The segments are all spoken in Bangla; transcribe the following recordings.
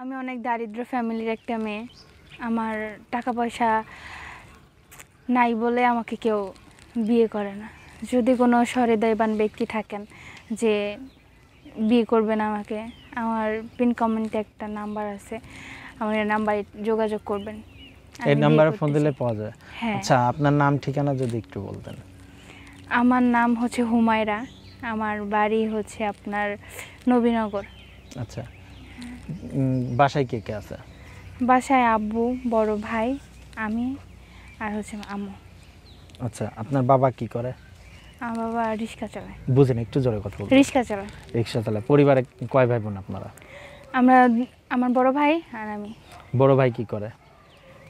আমি অনেক দারিদ্র ফ্যামিলির একটা মেয়ে। আমার টাকা পয়সা নাই বলে আমাকে কেউ বিয়ে করে না। যদি কোনো সহৃদয়বান ব্যক্তি থাকেন যে বিয়ে করবেন আমাকে, আমার পিন কমেন্টে একটা নাম্বার আছে, আমার এই নাম্বারে যোগাযোগ করবেন। এই নাম্বারে ফোন দিলে পাওয়া যায়? হ্যাঁ। আচ্ছা, আপনার নাম ঠিকানা যদি একটু বলতেন। আমার নাম হচ্ছে হুমায়রা, আমার বাড়ি হচ্ছে আপনার নবীনগর। আচ্ছা, বাসায় কে কে আছে? বাসায় আব্বু, বড় ভাই, আমি আর হচ্ছে আম্মু। আচ্ছা, আপনার বাবা কি করে? আমার বাবা রিক্সা চালায়। বুঝেন, একটু জোরে কথা বলুন। রিক্সা চালায়। রিক্সা চালায়। পরিবারে কয় ভাই বোন আপনারা? আমার বড় ভাই আর আমি। বড় ভাই কি করে?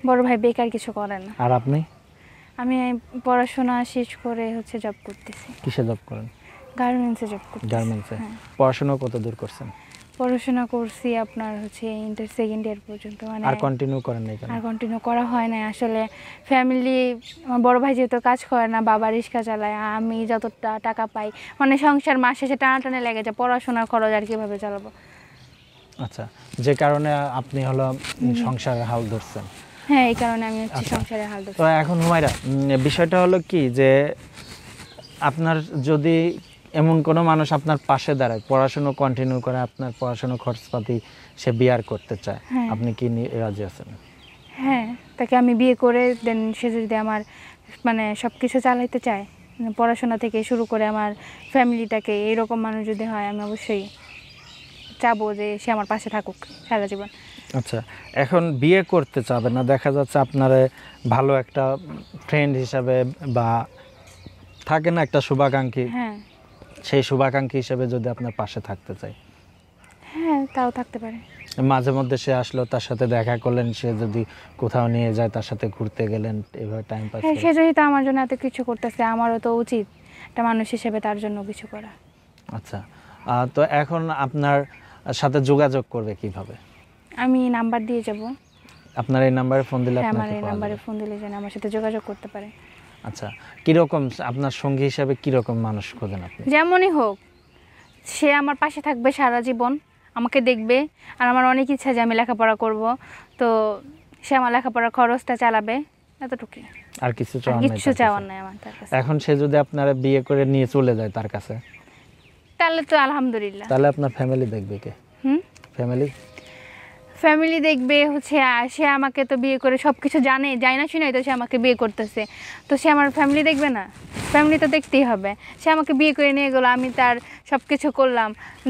বড় ভাই বেকার, কিছু করে না। আর আপনি? আমি পড়াশোনা শেষ করে হচ্ছে জব করতেছি। কিসে জব করেন? গার্মেন্টসে জব করতেছি। গার্মেন্টসে। হ্যাঁ। পড়াশোনা কত দূর করছেন? পড়াশোনা করছি আপনার হচ্ছে ইন্টার সেকেন্ড ইয়ার পর্যন্ত। মানে আর কন্টিনিউ করেন নাই কেন? আর কন্টিনিউ করা হয় না আসলে। ফ্যামিলি, আমার বড় ভাই যেহেতু কাজ করে না, বাবা রিক্সা চালায়, আমি যতটা টাকা পাই মানে সংসার মাস শেষে টানাটানি লেগে যায়, পড়াশোনার খরচ আর কিভাবে চালাবো। আচ্ছা, যে কারণে আপনি হলো সংসারের হাল ধরছেন। হ্যাঁ, এই কারণে আমি হচ্ছে আচ্ছা। সংসারের হাল ধরছি। তো এখন হুমায়রা, বিষয়টা হলো কি যে আপনার যদি এমন কোনো মানুষ আপনার পাশে দাঁড়ায়, পড়াশোনা কন্টিনিউ করে, আপনার পড়াশোনা খরচপাতি সে বিয়ার করতে চায়, হ্যাঁ। আপনি কি রাজি আছেন? হ্যাঁ, তাকে আমি বিয়ে করে দেন, সে যদি আমার মানে সব কিছু চালাইতে চায়, মানে পড়াশোনা থেকে শুরু করে আমার ফ্যামিলিটাকে, এইরকম মানুষ যদি হয়, আমি অবশ্যই চাবো যে সে আমার পাশে থাকুক সারা জীবন। আচ্ছা, এখন বিয়ে করতে চাবে না, দেখা যাচ্ছে আপনার ভালো একটা ফ্রেন্ড হিসাবে বা থাকে না একটা শুভাকাঙ্ক্ষী, হ্যাঁ। সেই শুভাকাঙ্ক্ষী হিসেবে যদি আপনার পাশে থাকতে চাই, হ্যাঁ, তাও থাকতে পারে। মাঝে মধ্যে সে আসলো, তার সাথে দেখা করলেন, সে যদি কোথাও নিয়ে যায়, তার সাথে ঘুরতে গেলেন, এভাবে টাইম পাস হ্যাঁ, করেন। সে যদি তো আমার জন্য এত কিছু করতেছে, আমারও তো উচিত একটা মানুষ হিসেবে তার জন্য কিছু করা। আচ্ছা, তো এখন আপনার সাথে যোগাযোগ করবে কিভাবে? আমি নাম্বার দিয়ে যাব। আপনার এই নাম্বারে ফোন দিলে হ্যাঁ, আমার আপনাকে এই পাওয়া নাম্বারে যাবে? ফোন দিলে যেন আমার সাথে যোগাযোগ করতে পারে। আচ্ছা, কিরকম আপনার সঙ্গী হিসাবে কিরকম মানুষ খোঁজেন আপনি? যেমনই হোক, সে আমার পাশে থাকবে সারা জীবন, আমাকে দেখবে। আর আমার অনেক ইচ্ছা যে আমি লেখাপড়া করব, তো সে আমার লেখাপড়ার খরচটা চালাবে, এতটুকুই। আর কিছু আর চাওয়ার নাই কিচ্ছু তার চাওয়ার কাছে? নাই আমার তার কাছে। এখন সে যদি আপনারা বিয়ে করে নিয়ে চলে যায় তার কাছে, তাহলে তো আলহামদুলিল্লাহ। তাহলে আপনার ফ্যামিলি দেখবে কে? ফ্যামিলি দেখবে হচ্ছে সে আমাকে তো বিয়ে করে সব কিছু জানে না শুনে তো সে আমাকে বিয়ে করতেছে, তো সে আমার ফ্যামিলি দেখবে না? ফ্যামিলি তো দেখতেই হবে। সে আমাকে বিয়ে করে নিয়ে গেলো, আমি তার সব কিছু করলাম,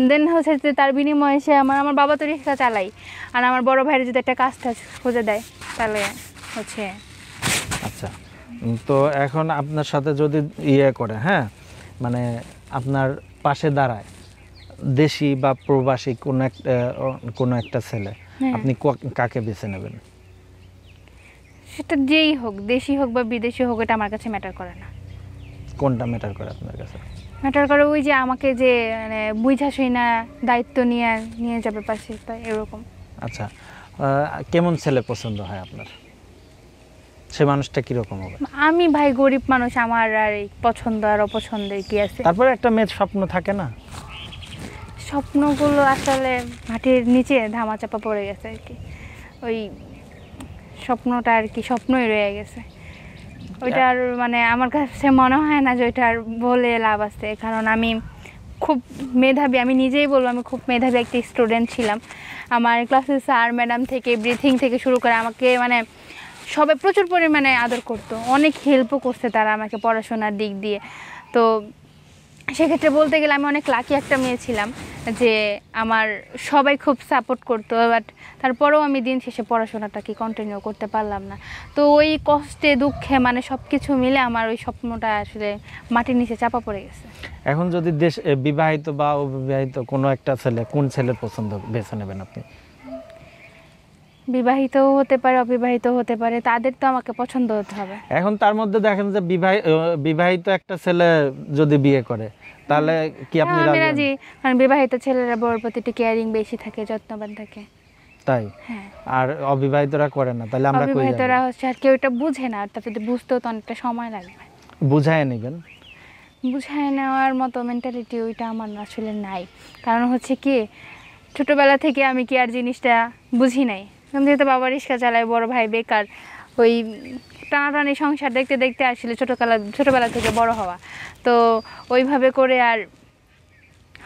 দেন হচ্ছে যে তার বিনিময়ে সে আমার বাবা তো রিক্সা চালাই, আর আমার বড় ভাইয়ের যদি একটা কাজটা খুঁজে দেয় তাহলে হচ্ছে। আচ্ছা, তো এখন আপনার সাথে যদি ইয়ে করে, হ্যাঁ, মানে আপনার পাশে দাঁড়ায় দেশি বা প্রবাসী কোনো একটা ছেলে, হ্যাঁ। আপনি কাকে বেছে নেবেন? সেটা যেই হোক, দেশি হোক বা বিদেশি হোক, এটা আমার কাছে ম্যাটার করে না। কোনটা ম্যাটার করে আপনার কাছে? ম্যাটার করে ওই যে আমাকে যে মানে বুঝা শুই না দায়িত্ব নিয়ে যাবে পাশে, তাই এরকম। আচ্ছা, কেমন ছেলে পছন্দ হয় আপনার? সে মানুষটা কিরকম হবে? আমি ভাই গরিব মানুষ, আমার আর এই পছন্দ আর অপছন্দের কি আছে। তারপরে একটা মেয়ের স্বপ্ন থাকে না? স্বপ্নগুলো আসলে মাটির নিচে ধামাচাপা পড়ে গেছে আর কি। ওই স্বপ্নটা আর কি স্বপ্নই রয়ে গেছে। ওইটার মানে আমার কাছে মনে হয় না যে ওইটার বলে লাভ আছে, কারণ আমি খুব মেধাবী, আমি নিজেই বলবো আমি খুব মেধাবী একটা স্টুডেন্ট ছিলাম। আমার ক্লাসে স্যার ম্যাডাম থেকে ব্রিথিং থেকে শুরু করে আমাকে মানে সবাই প্রচুর পরিমাণে আদর করতো, অনেক হেল্পও করছে তারা আমাকে পড়াশোনার দিক দিয়ে। তো সেক্ষেত্রে বলতে গেলে আমি অনেক লাকি একটা মেয়ে ছিলাম যে আমার সবাই খুব সাপোর্ট করতো, বাট তারপরেও আমি দিন শেষে পড়াশোনাটাকে কন্টিনিউ করতে পারলাম না। তো ওই কষ্টে দুঃখে মানে সব কিছু মিলে আমার ওই স্বপ্নটা আসলে মাটির নিচে চাপা পড়ে গেছে। এখন যদি বিবাহিত বা অবিবাহিত কোনো একটা ছেলে, কোন ছেলের পছন্দ বেছে নেবেন আপনি? বিবাহিতও হতে পারে, অবিবাহিতও হতে পারে, তাদের তো আমাকে পছন্দ হতে হবে। এখন তার মধ্যে দেখেন যে বিবাহিত একটা ছেলে যদি বিয়ে করে, তাহলে কি আপনি আমি রাজি? রাজি, কারণ বিবাহিত ছেলেরা বউর প্রতি একটু কেয়ারিং বেশি থাকে, যত্নবান থাকে। তাই? হ্যাঁ। আর অবিবাহিতরা করে না, তাহলে আমরা কই যাব? অবিবাহিতরা হচ্ছে আর কেউ এটা বুঝে না, আর তাতে বুঝতেও তো অনেকটা সময় লাগবে। বুঝায় নেবেন। বুঝায় নেওয়ার মতো মেন্টালিটি ওইটা আমার আসলে নাই। কারণ হচ্ছে কি, ছোটোবেলা থেকে আমি কি আর জিনিসটা বুঝি নাই। আমি যেহেতু বাবা রিক্সা চালায়, বড় ভাই বেকার, ওই টানাটানি সংসার দেখতে দেখতে আসলে ছোটোবেলা থেকে বড় হওয়া, তো ওইভাবে করে আর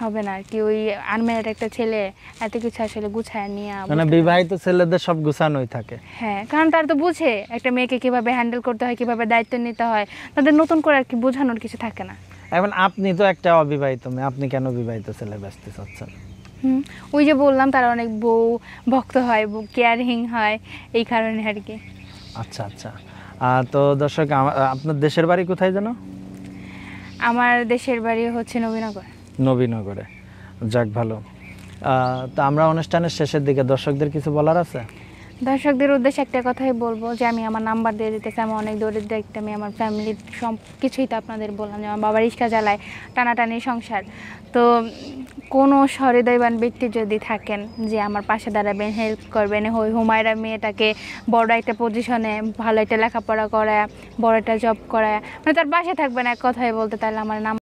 হবে না আর কি। ওই আনম্যারিড একটা ছেলে এত কিছু আসলে গুছায় নিয়ে মানে বিবাহিত ছেলেদের সব গুছানোই থাকে। হ্যাঁ, কারণ তারা তো বুঝে একটা মেয়েকে কিভাবে হ্যান্ডেল করতে হয়, কিভাবে দায়িত্ব নিতে হয়, তাদের নতুন করে আর কি বোঝানোর কিছু থাকে না। এখন আপনি তো একটা অবিবাহিত মেয়ে, আপনি কেন বিবাহিত ছেলে ব্যস্ত চাচ্ছেন? ওই যে বললাম তারা অনেক বউ ভক্ত হয়, বউ কেয়ারিং হয়, এই কারণে আর কি। আচ্ছা আচ্ছা। তো দর্শক, আপনার দেশের বাড়ি কোথায় যেন? আমার দেশের বাড়ি হচ্ছে নবীনগর। নবীনগরে, যাক ভালো। তো আমরা অনুষ্ঠানের শেষের দিকে দর্শকদের কিছু বলার আছে? দর্শকদের উদ্দেশ্যে একটা কথাই বলবো যে আমি আমার নাম্বার দিয়ে দিতেছি। আমি অনেক দরিদ্র একটা মেয়ে, আমার ফ্যামিলির সব কিছুই তো আপনাদের বললাম যে আমার বাবা রিক্সা চালায়, টানাটানি সংসার। তো কোনো সহৃদয়বান ব্যক্তি যদি থাকেন যে আমার পাশে দাঁড়াবেন, হেল্প করবেন, ওই হুমায়রা মেয়েটাকে বড় একটা পজিশনে ভালো একটা লেখাপড়া করায়, বড় একটা জব করায়, মানে তার পাশে থাকবেন এক কথায় বলতে, তাহলে আমার নাম